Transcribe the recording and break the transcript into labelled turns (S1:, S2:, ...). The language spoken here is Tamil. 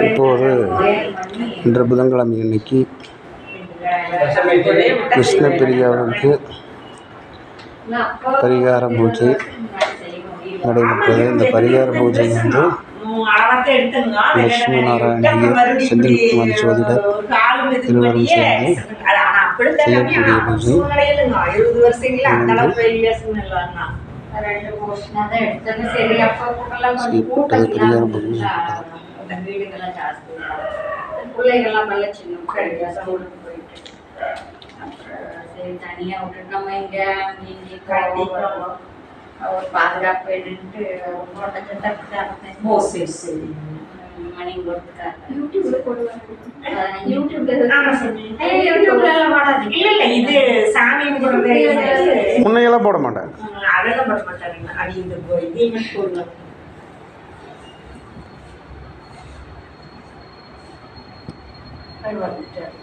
S1: இப்போது இன்று புதன்கிழமை அன்னைக்கு கிருஷ்ண பிரியாவுக்கு பரிகார பூஜை நடைபெற்றது. இந்த பரிகார பூஜை வந்து லட்சுமி நாராயண செந்தில்குமார் ஜோதிடர் இருவரும் சேர்ந்து செய்யக்கூடிய பூஜை. செய்யப்பட்டது பரிகார பூஜை.
S2: பிள்ளைகள்லாம் நல்ல சின்ன ஸ்கூலுக்கு போயிட்டு சரி தனியாக விட்டுட்டு நம்ம இங்கே ஒரு பாதுகாப்பு வேணுன்ட்டு மணி கொடுத்துருக்காங்க.
S3: இது சாமின்னு
S1: முன்னையெல்லாம் போட மாட்டாங்க,
S3: அதெல்லாம் போட மாட்டாங்க. அது இந்த இதே போடுவாங்க.
S2: வந்துட்டாரு.